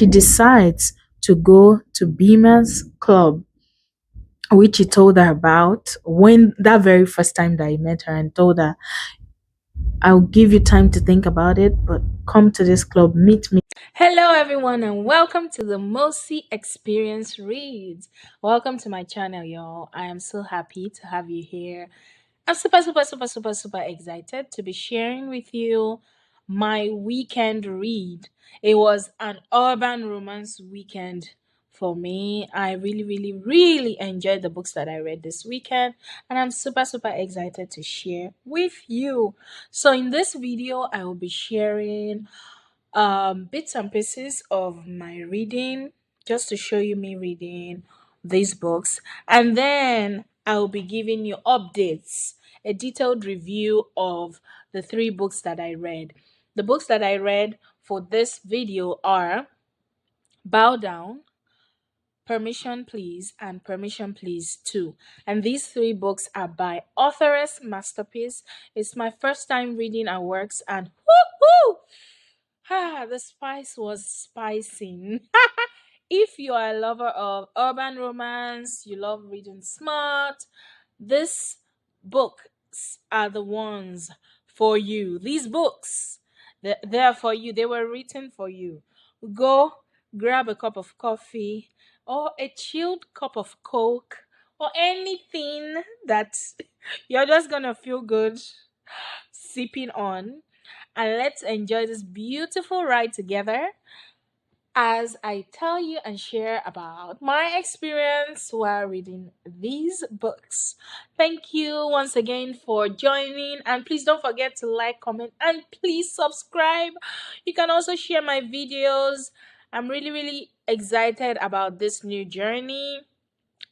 she decides to go to Beamer's club, which he told her about when that very first time that he met her, and told her, I'll give you time to think about it, but come to this club, meet me. Hello, everyone, and welcome to the Mosi Experience Reads. Welcome to my channel, y'all. I am so happy to have you here. I'm super excited to be sharing with you my weekend read. It was an urban romance weekend for me. I really enjoyed the books that I read this weekend, and I'm super excited to share with you. So in this video, I will be sharing bits and pieces of my reading, just to show you me reading these books, and then I'll be giving you updates, a detailed review of the three books that I read. The books that I read for this video are Bow Down, Permission Please, and Permission Please 2. And these three books are by Authoress Masterpiece. It's my first time reading her works, and woohoo! The spice was spicing. If you are a lover of urban romance, you love reading smart, this books are the ones for you. These books, they're for you. They were written for you. Go grab a cup of coffee or a chilled cup of Coke or anything that you're just gonna feel good sipping on, and let's enjoy this beautiful ride together as I tell you and share about my experience while reading these books. Thank you once again for joining, and please don't forget to like, comment, and please subscribe. You can also share my videos. I'm really excited about this new journey.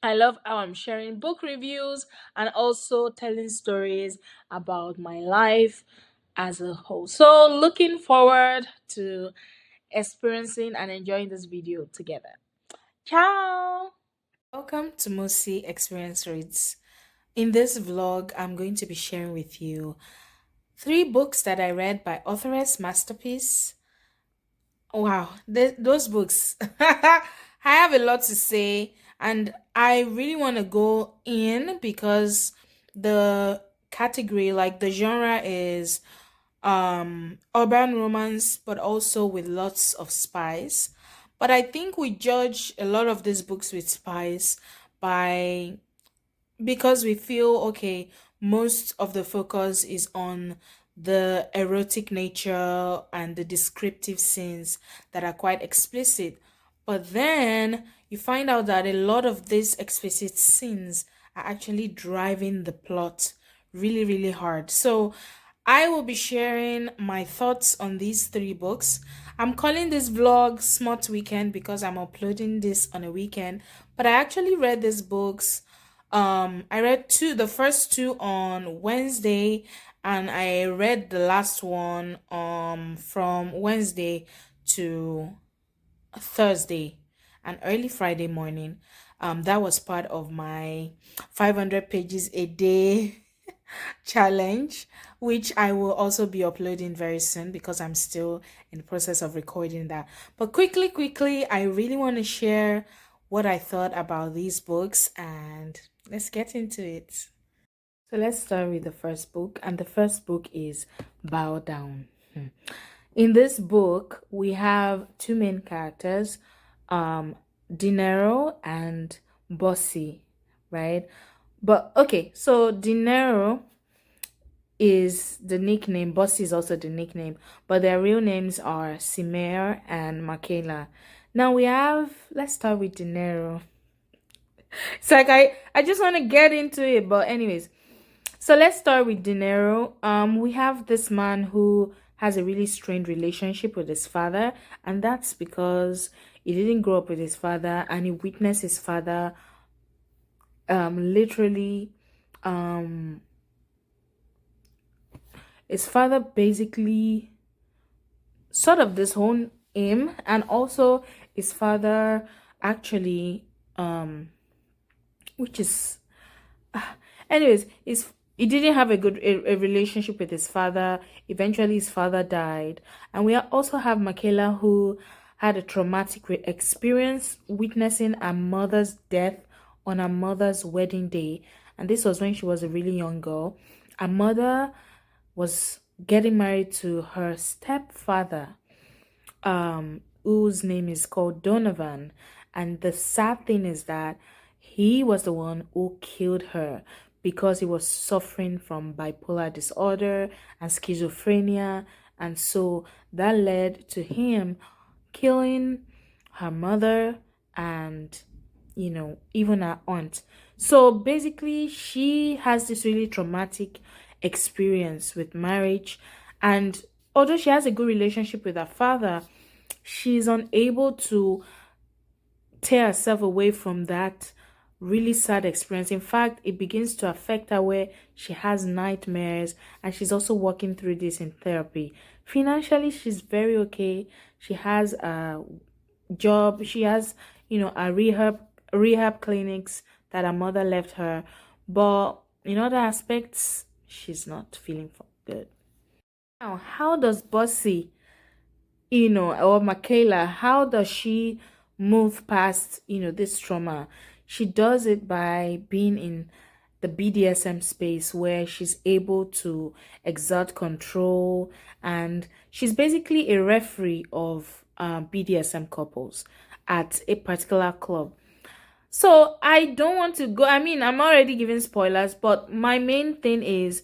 I love how I'm sharing book reviews and also telling stories about my life as a whole. So, looking forward to experiencing and enjoying this video together. Ciao! Welcome to Mosi Experience Reads. In this vlog, I'm going to be sharing with you three books that I read by Authoress Masterpiece. Wow, those books. I have a lot to say, and I really want to go in because the category, like the genre, is urban romance, but also with lots of spice. But I think we judge a lot of these books with spice by because we feel okay, most of the focus is on the erotic nature and the descriptive scenes that are quite explicit. But then you find out that a lot of these explicit scenes are actually driving the plot really hard. So I will be sharing my thoughts on these three books. I'm calling this vlog Smut Weekend because I'm uploading this on a weekend, but I actually read these books. I read the first two on Wednesday, and I read the last one from Wednesday to Thursday and early Friday morning. That was part of my 500 pages a day challenge, which I will also be uploading very soon because I'm still in the process of recording that. But quickly, I really want to share what I thought about these books, and let's get into it. So let's start with the first book, and the first book is Bow Down. In this book, we have two main characters, Dinero and Bossy, right? But okay, so Dinero is the nickname, Bossy is also the nickname, but their real names are Simer and Michaela. Now let's start with Dinero. It's like I just want to get into it, but anyways, so let's start with Dinero. We have this man who has a really strained relationship with his father, and that's because he didn't grow up with his father, and he witnessed his father literally his father basically sort of disowned him, and also his father actually which is anyways, he didn't have a relationship with his father. Eventually his father died, and we also have Michaela, who had a traumatic experience witnessing her mother's death on her mother's wedding day. And this was when she was a really young girl. Her mother was getting married to her stepfather, whose name is called Donovan. And the sad thing is that he was the one who killed her because he was suffering from bipolar disorder and schizophrenia. And so that led to him killing her mother and, even her aunt. So basically, she has this really traumatic experience with marriage. And although she has a good relationship with her father, she's unable to tear herself away from that really sad experience. In fact, it begins to affect her where she has nightmares, and she's also working through this in therapy. Financially, she's very okay. She has a job. She has, a rehab clinics that her mother left her. But in other aspects, she's not feeling good. Now, how does Bossy, or Michaela, how does she move past, this trauma? She does it by being in the BDSM space where she's able to exert control, and she's basically a referee of BDSM couples at a particular club. So I don't want to go. I mean, I'm already giving spoilers, but my main thing is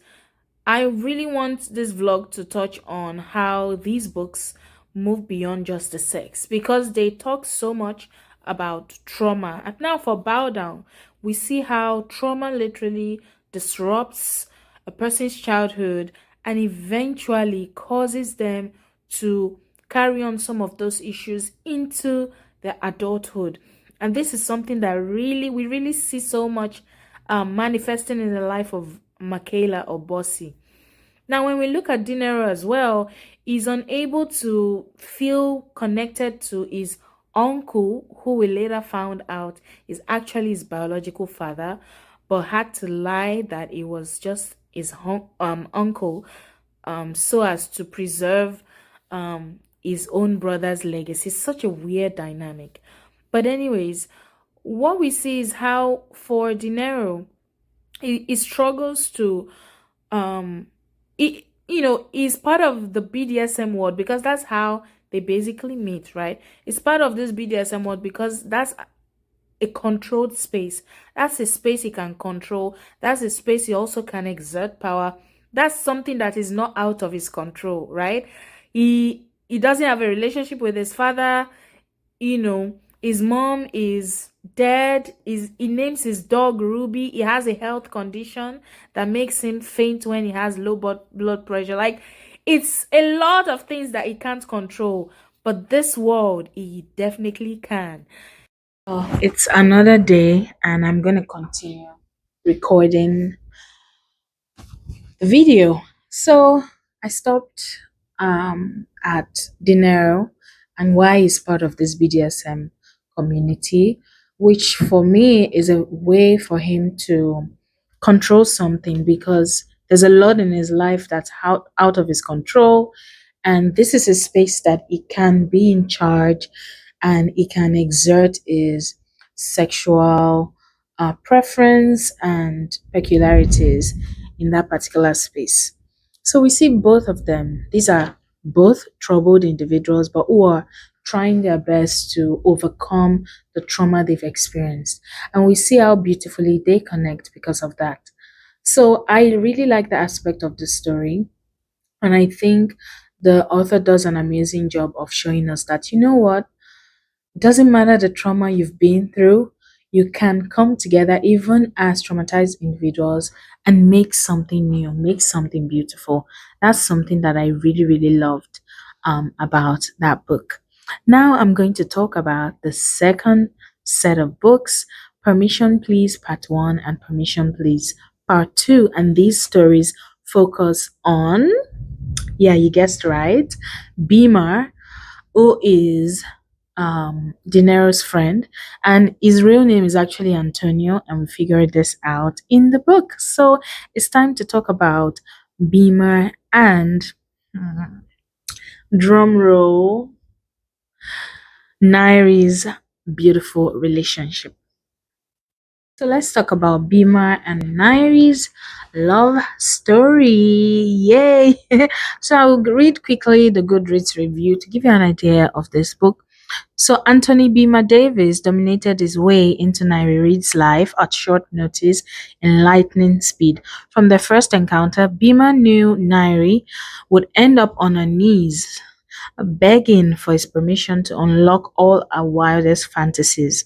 I really want this vlog to touch on how these books move beyond just the sex, because they talk so much about trauma. And now for Bow Down, we see how trauma literally disrupts a person's childhood and eventually causes them to carry on some of those issues into their adulthood. And this is something that we really see so much manifesting in the life of Michaela or Bossy. Now, when we look at Dinero as well, he's unable to feel connected to his uncle, who we later found out is actually his biological father, but had to lie that it was just his uncle, so as to preserve his own brother's legacy. Such a weird dynamic. But anyways, what we see is how for Dinero, he struggles to is part of the BDSM world because that's how they basically meet, right? It's part of this BDSM world because that's a controlled space. That's a space he can control. That's a space he also can exert power. That's something that is not out of his control, right? He doesn't have a relationship with his father. His mom is dead. He names his dog Ruby. He has a health condition that makes him faint when he has low blood pressure. Like, it's a lot of things that he can't control, but this world he definitely can. Oh, it's another day, and I'm gonna continue recording the video. So I stopped at Dinero and why he's part of this BDSM community, which for me is a way for him to control something, because there's a lot in his life that's out of his control. And this is a space that he can be in charge and he can exert his sexual preference and peculiarities in that particular space. So we see both of them. These are both troubled individuals, but who are trying their best to overcome the trauma they've experienced. And we see how beautifully they connect because of that. So I really like the aspect of the story. And I think the author does an amazing job of showing us that, you know what? Doesn't matter the trauma you've been through, you can come together even as traumatized individuals and make something new, make something beautiful. That's something that I really, really loved about that book. Now I'm going to talk about the second set of books, Permission Please Part 1 and Permission Please Part 2. And these stories focus on, yeah, you guessed right, Beamer, who is Dinero's friend, and his real name is actually Antonio, and we figured this out in the book. So it's time to talk about Beamer and drum roll, Nairi's beautiful relationship. So let's talk about Bima and Nairi's love story. Yay! So I'll read quickly the Goodreads review to give you an idea of this book. So Anthony Bima Davis dominated his way into Nairi Reid's life at short notice in lightning speed. From their first encounter, Bima knew Nairi would end up on her knees begging for his permission to unlock all our wildest fantasies.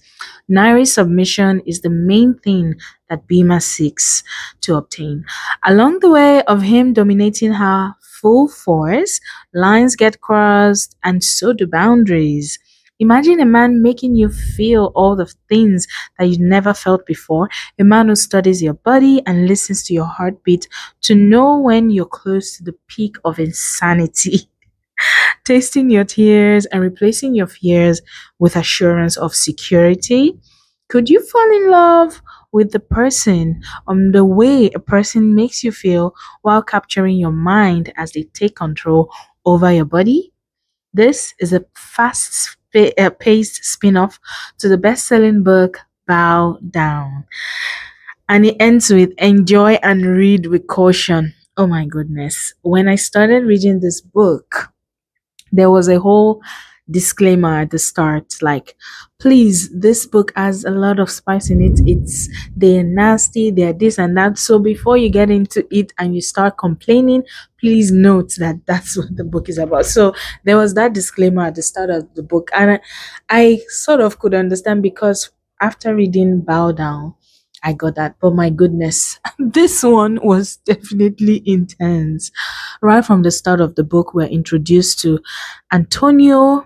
Nairi's submission is the main thing that Bhima seeks to obtain. Along the way of him dominating her full force, lines get crossed and so do boundaries. Imagine a man making you feel all the things that you never felt before, a man who studies your body and listens to your heartbeat to know when you're close to the peak of insanity. Tasting your tears and replacing your fears with assurance of security. Could you fall in love with the person the way a person makes you feel while capturing your mind as they take control over your body? This is a paced spin off to the best selling book Bow Down. And it ends with enjoy and read with caution. Oh my goodness. When I started reading this book, there was a whole disclaimer at the start like, please, this book has a lot of spice in it. They're nasty, they're this and that. So before you get into it and you start complaining, please note that that's what the book is about. So there was that disclaimer at the start of the book, and I sort of could understand because after reading Bow Down, I got that. But my goodness, this one was definitely intense. Right from the start of the book, we're introduced to Antonio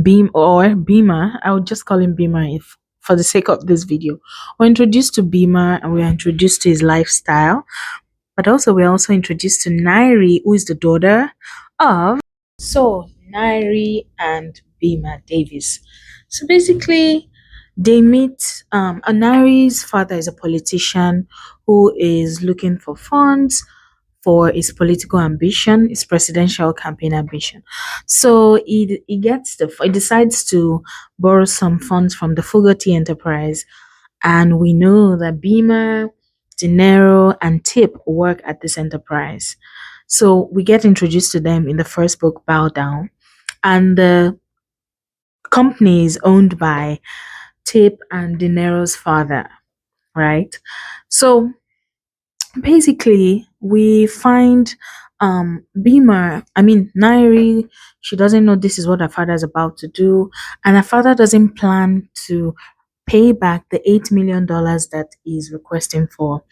Beamer. I would just call him Beamer if for the sake of this video. We're introduced to Beamer and we're introduced to his lifestyle. But also we're also introduced to Nairi, who is the daughter of Nairi and Beamer Davis. So basically they meet Nairi's father is a politician who is looking for funds for his political ambition, his presidential campaign ambition. So he decides to borrow some funds from the Fogarty enterprise, and we know that Beamer, De Niro, and Tip work at this enterprise. So we get introduced to them in the first book, Bow Down, and the company is owned by Tip and De Niro's father, right? So basically we find Beamer, I mean Nairi, she doesn't know this is what her father is about to do, and her father doesn't plan to pay back the $8 million that he's requesting for.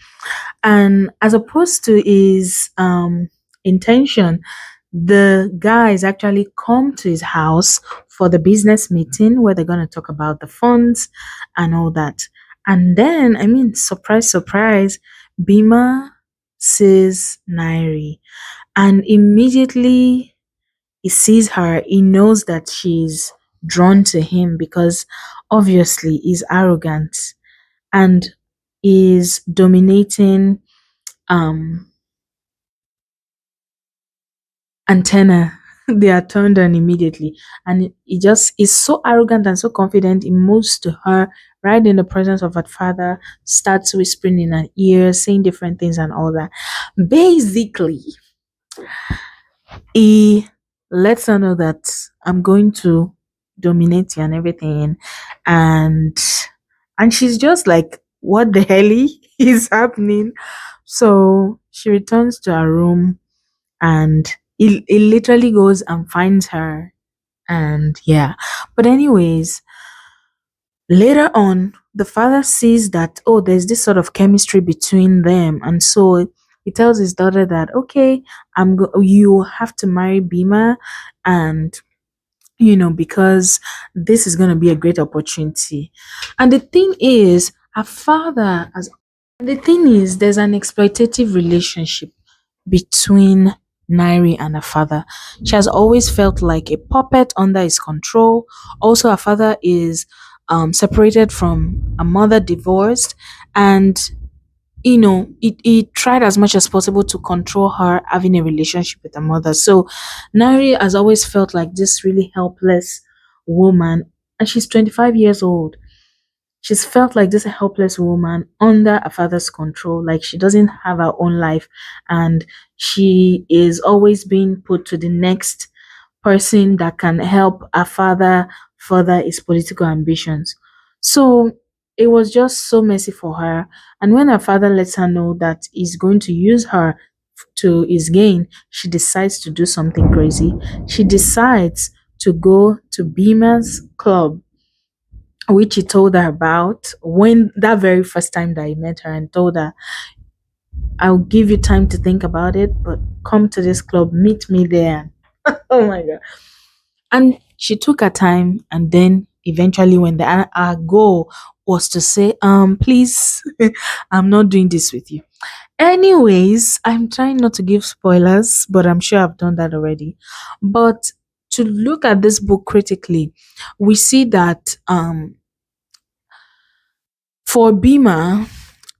And as opposed to his intention, the guys actually come to his house for the business meeting where they're going to talk about the funds and all that. And then, I mean, surprise, surprise, Bima sees Nairi, and immediately he sees her. He knows that she's drawn to him because obviously he's arrogant and is dominating um antenna. They are turned on immediately, and he just is so arrogant and so confident. He moves to her right in the presence of her father, starts whispering in her ear, saying different things and all that. Basically, he lets her know that I'm going to dominate you and everything, and she's just like, what the hell is happening? So she returns to her room, and he literally goes and finds her, and yeah. But anyways, later on the father sees that, oh, there's this sort of chemistry between them, and so he tells his daughter that, okay, you have to marry Bima, and because this is going to be a great opportunity. And the thing is, her father has the thing is, there's an exploitative relationship between Nairi and her father. She has always felt like a puppet under his control. Also, her father is separated from a mother, divorced, and he tried as much as possible to control her having a relationship with her mother. So Nairi has always felt like this really helpless woman, and she's 25 years old. She's felt like this helpless woman under a father's control, like she doesn't have her own life, and she is always being put to the next person that can help her father further his political ambitions. So it was just so messy for her. And when her father lets her know that he's going to use her to his gain, she decides to do something crazy. She decides to go to Beamer's club, which he told her about when that very first time that he met her, and told her, I'll give you time to think about it, but come to this club, meet me there. Oh my God. And she took her time, and then eventually when our goal was to say, please, I'm not doing this with you. Anyways, I'm trying not to give spoilers, but I'm sure I've done that already. But to look at this book critically, we see that for Bima,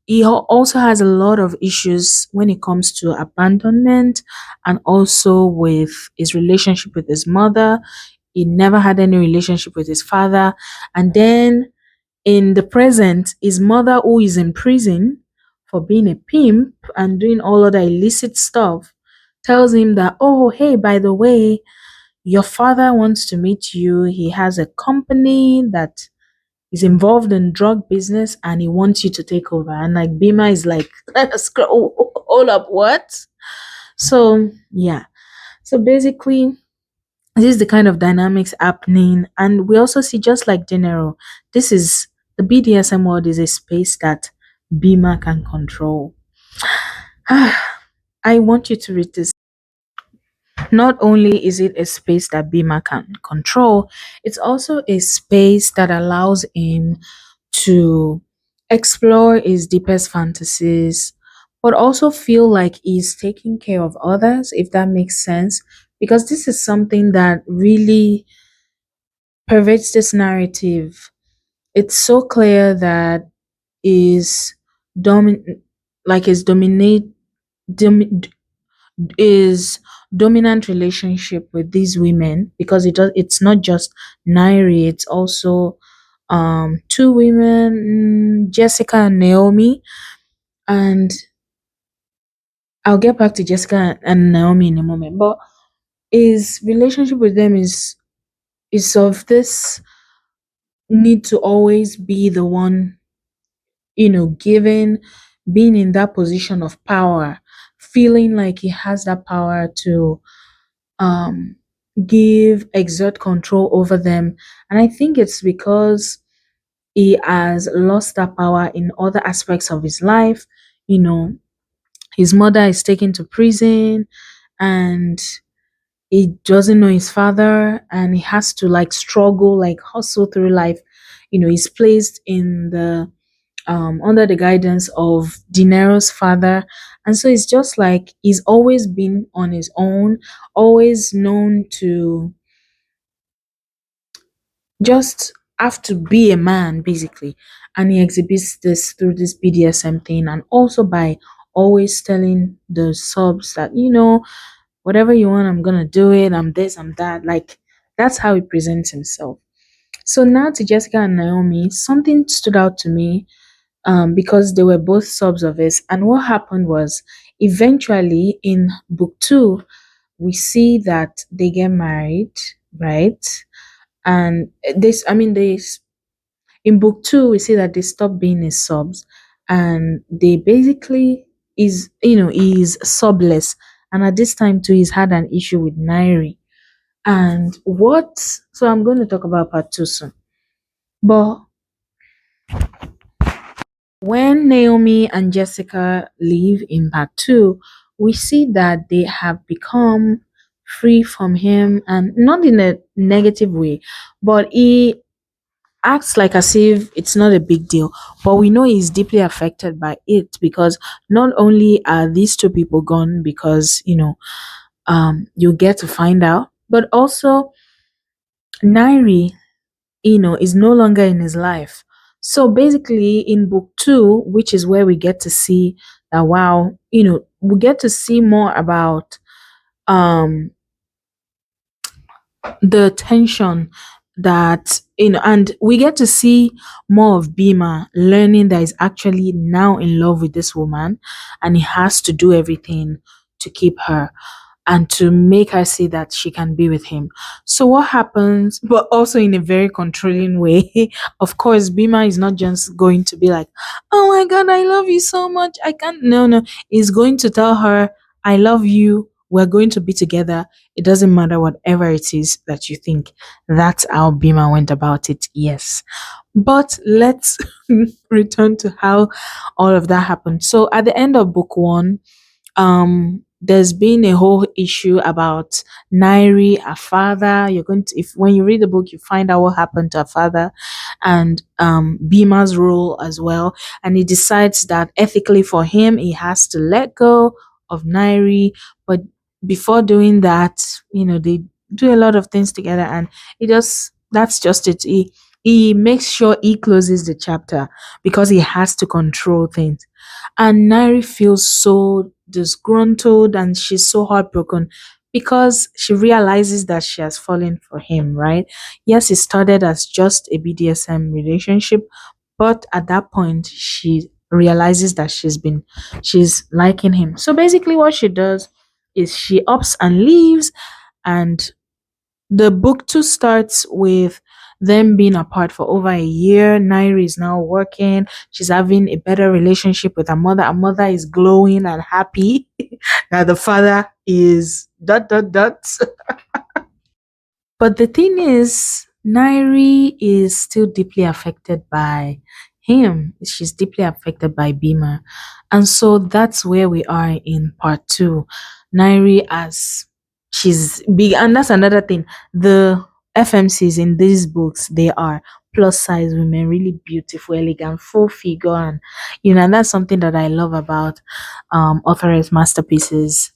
he also has a lot of issues when it comes to abandonment, and also with his relationship with his mother. He never had any relationship with his father. And then in the present, his mother, who is in prison for being a pimp and doing all other illicit stuff, tells him that, oh, hey, by the way, your father wants to meet you. He has a company that is involved in drug business and he wants you to take over. And like Bima is like, hold up, what? So, yeah. So basically, this is the kind of dynamics happening. And we also see, just like Dinero, this is the BDSM world is a space that Bima can control. I want you to read this. Not only is it a space that Bima can control, it's also a space that allows him to explore his deepest fantasies, but also feel like he's taking care of others, if that makes sense. Because this is something that really pervades this narrative. It's so clear that is domin like is dominate dom- is dominant relationship with these women, because it's not just Nairi, it's also two women, Jessica and Naomi. And I'll get back to Jessica and Naomi in a moment. But his relationship with them is of this need to always be the one, giving, being in that position of power, feeling like he has that power to um exert control over them. And I think it's because he has lost that power in other aspects of his life. you know his mother is taken to prison, and he doesn't know his father, and he has to like struggle, like hustle through life. He's placed in the under the guidance of Dinero's father. And so it's just like he's always been on his own, always known to just have to be a man, basically. And he exhibits this through this BDSM thing, and also by always telling the subs that, whatever you want, I'm gonna do it. I'm this, I'm that. Like, that's how he presents himself. So now to Jessica and Naomi, something stood out to me, because they were both subs of his. And what happened was, eventually in book two, we see that they get married, right? And this, I mean, in book two, we see that they stop being his subs, and they basically is subless. And at this time too, he's had an issue with Nairi. And what? So I'm going to talk about part two soon. But when Naomi and Jessica leave in part two, we see that they have become free from him, and not in a negative way, but he acts like as if it's not a big deal. But we know he's deeply affected by it, because not only are these two people gone, because you get to find out, but also Nairi, is no longer in his life. So basically, in book two, which is where we get to see that, wow, we get to see more about um the tension that, and we get to see more of Bima learning that he's actually now in love with this woman, and he has to do everything to keep her and to make her see that she can be with him. So what happens, but also in a very controlling way. Of course, Bima is not just going to be like, "Oh my god, I love you so much. I can't." No, no. He's going to tell her, "I love you. We're going to be together. It doesn't matter whatever it is that you think." That's how Bima went about it. Yes. But let's return to how all of that happened. So at the end of book one, there's been a whole issue about Nairi, her father. You're going to, if when you read the book, you find out what happened to her father, and Bima's role as well. And he decides that ethically for him, he has to let go of Nairi. But before doing that, they do a lot of things together, and he just that's just it. He makes sure he closes the chapter because he has to control things. And Nairi feels so disgruntled and she's so heartbroken because she realizes that she has fallen for him, right? Yes, it started as just a BDSM relationship, but at that point, she realizes that she's liking him. So basically, what she does is she ups and leaves, and the book two starts with them being apart for over a year. Nairi is now working. She's having a better relationship with her mother. Her mother is glowing and happy that the father is dot dot dot. But the thing is, Nairi is still deeply affected by him. She's deeply affected by Bima. And so that's where we are in part two. Nairi, as she's big, and that's another thing. The FMCs in these books, they are plus size women, really beautiful, elegant, full figure. And, and that's something that I love about Authoress masterpieces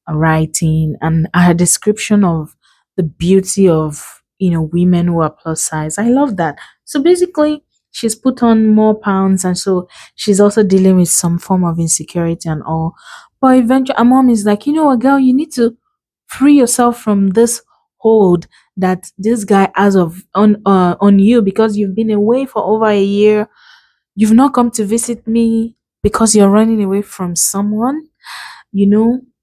writing and her description of the beauty of women who are plus size. I love that. So basically, she's put on more pounds, and so she's also dealing with some form of insecurity and all. But eventually, her mom is like, "You know what, girl, you need to free yourself from this hold that this guy has on you because you've been away for over a year. You've not come to visit me because you're running away from someone.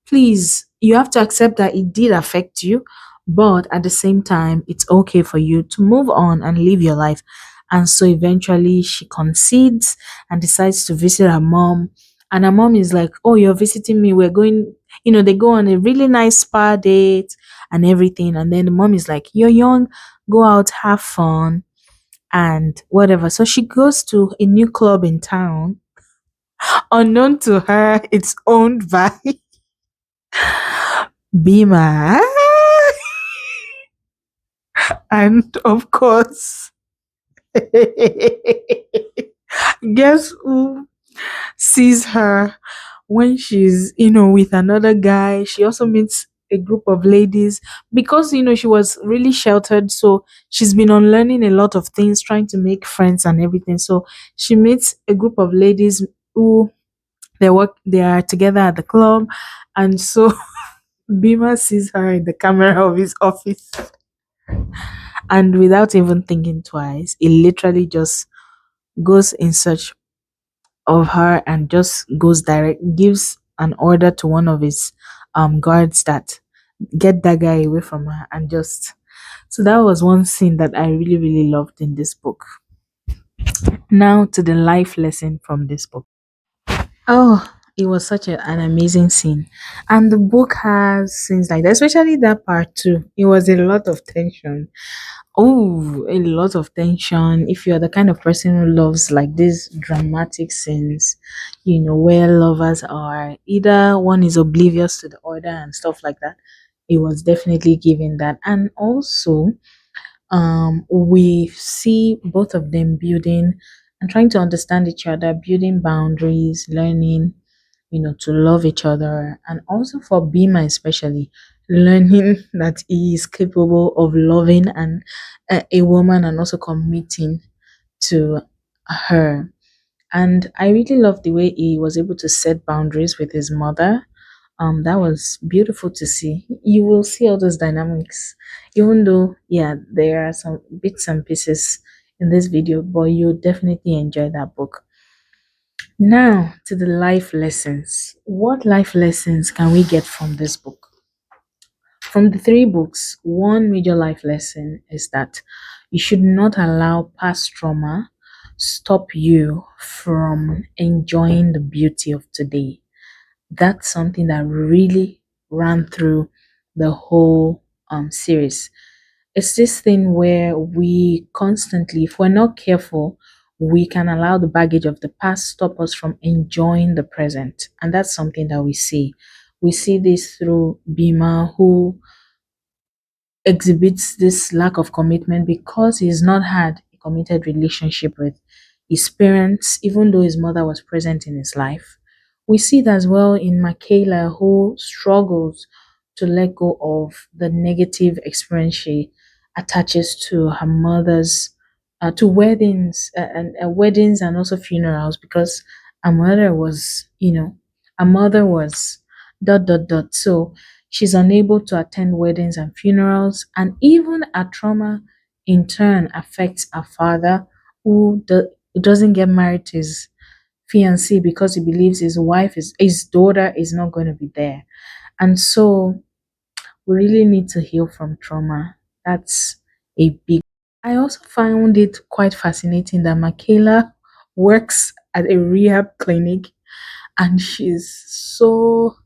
Please, you have to accept that it did affect you, but at the same time, it's okay for you to move on and live your life." And so eventually she concedes and decides to visit her mom. And her mom is like, "Oh, you're visiting me. We're going," they go on a really nice spa date and everything. And then the mom is like, "You're young, go out, have fun, and whatever." So she goes to a new club in town. Unknown to her, it's owned by Bima. And of course, guess who sees her when she's, with another guy? She also meets a group of ladies because, she was really sheltered. So she's been unlearning a lot of things, trying to make friends and everything. So she meets a group of ladies who they are together at the club. And so Bima sees her in the camera of his office. And without even thinking twice, he literally just goes in search of her and just goes direct, gives an order to one of his guards that get that guy away from her, and just so that was one scene that I really, really loved in this book. Now to the life lesson from this book. Oh, it was such an amazing scene. And the book has scenes like that, especially that part too. It was a lot of tension. Oh, a lot of tension. If you're the kind of person who loves like these dramatic scenes, where lovers are either one is oblivious to the other and stuff like that, it was definitely giving that. And also, we see both of them building and trying to understand each other, building boundaries, learning, to love each other, and also for Bima especially, learning that he is capable of loving and a woman and also committing to her. And I really love the way he was able to set boundaries with his mother. That was beautiful to see. You will see all those dynamics, even though, yeah, there are some bits and pieces in this video, but you'll definitely enjoy that book. Now to the life lessons. What life lessons can we get from this book? From the three books, one major life lesson is that you should not allow past trauma stop you from enjoying the beauty of today. That's something that really ran through the whole series. It's this thing where we constantly, if we're not careful, we can allow the baggage of the past stop us from enjoying the present. And that's something that we see. We see this through Bima, who exhibits this lack of commitment because he's not had a committed relationship with his parents, even though his mother was present in his life. We see it as well in Michaela, who struggles to let go of the negative experience she attaches to her mother's, to weddings and also funerals, because her mother was, her mother was dot dot dot. So she's unable to attend weddings and funerals, and even her trauma in turn affects her father, who doesn't get married to his fiancée because he believes his daughter is not going to be there. And so we really need to heal from trauma. That's a big. I also found it quite fascinating that Michaela works at a rehab clinic, and she's so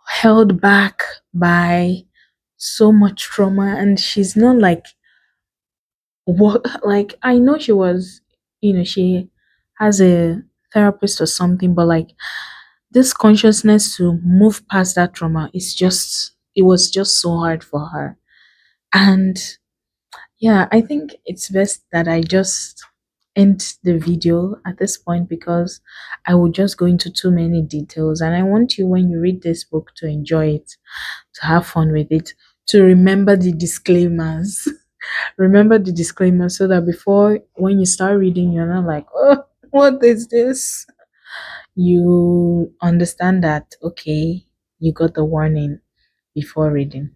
held back by so much trauma, and she's not like what, like, I know she was, she has a therapist or something, but like this consciousness to move past that trauma is just, it was just so hard for her. And yeah, I think it's best that I just end the video at this point, because I will just go into too many details, and I want you, when you read this book, to enjoy it, to have fun with it, to remember the disclaimers. Remember the disclaimers, so that before, when you start reading, you're not like, oh, what is this? You understand that, okay, you got the warning before reading.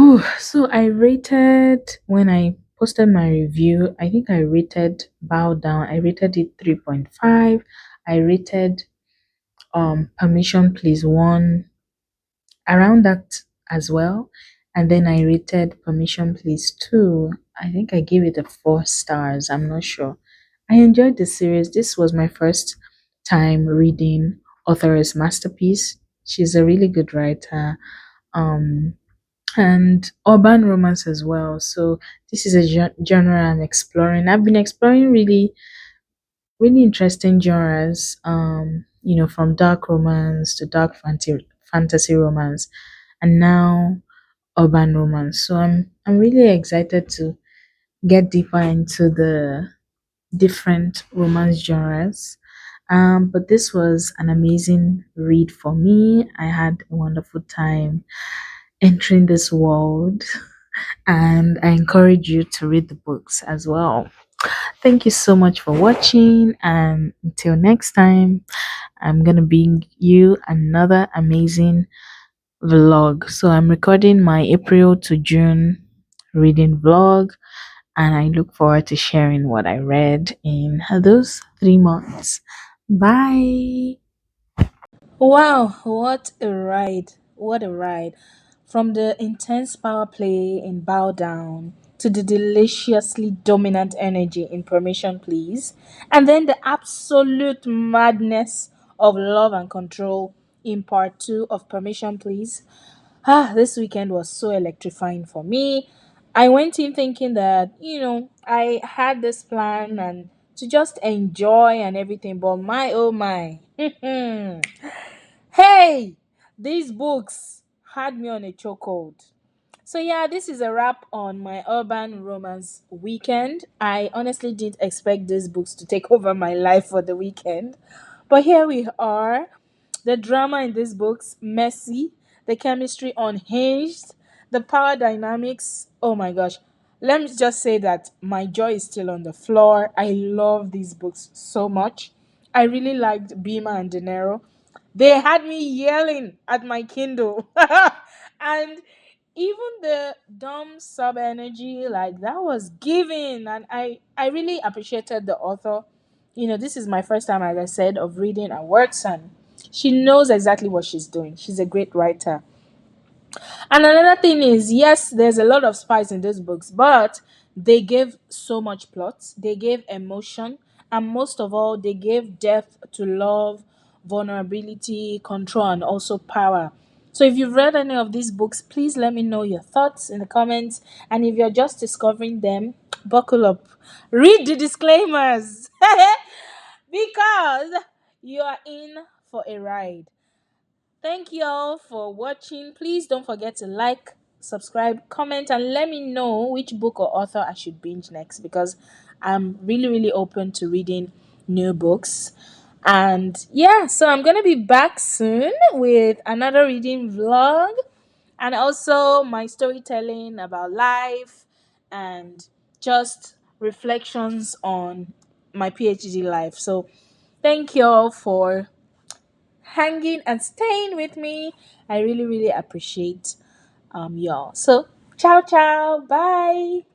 Ooh, so I rated, when I posted my review, I think I rated Bow Down, I rated it 3.5. I rated Permission Please 1, around that as well. And then I rated Permission Please 2. I think I gave it a 4 stars. I'm not sure. I enjoyed the series. This was my first time reading Authoress masterpiece. She's a really good writer. Um, and urban romance as well. So this is a genre I'm exploring. I've been exploring really, really interesting genres. From dark romance to dark fantasy romance, and now urban romance. So I'm really excited to get deeper into the different romance genres. But this was an amazing read for me. I had a wonderful time entering this world, and I encourage you to read the books as well. Thank you so much for watching, and until next time, I'm gonna bring you another amazing vlog. So I'm recording my April to June reading vlog, and I look forward to sharing what I read in those 3 months. Bye. Wow, what a ride! What a ride! From the intense power play in Bow Down to the deliciously dominant energy in Permission Please, and then the absolute madness of Love and Control in part 2 of Permission Please. This weekend was so electrifying for me. I went in thinking that, I had this plan and to just enjoy and everything, but my oh my. Hey, these books had me on a chokehold. So yeah, this is a wrap on my urban romance weekend. I honestly didn't expect these books to take over my life for the weekend. But here we are. The drama in these books, messy, the chemistry unhinged, the power dynamics. Oh my gosh. Let me just say that my jaw is still on the floor. I love these books so much. I really liked Bima and De Niro. They had me yelling at my Kindle. And even the dumb sub energy, like that was given. And I really appreciated the author. This is my first time, as I said, of reading her works, and she knows exactly what she's doing. She's a great writer. And another thing is, yes, there's a lot of spice in these books, but they gave so much plot, they gave emotion, and most of all, they gave depth to love, vulnerability, control, and also power. So if you've read any of these books, please let me know your thoughts in the comments. And if you're just discovering them, buckle up. Read the disclaimers because you are in for a ride. Thank you all for watching. Please don't forget to like, subscribe, comment, and let me know which book or author I should binge next, because I'm really, really open to reading new books. And yeah, so I'm going to be back soon with another reading vlog and also my storytelling about life and just reflections on my PhD life. So thank you all for hanging and staying with me. I really, really appreciate y'all. So ciao ciao. Bye.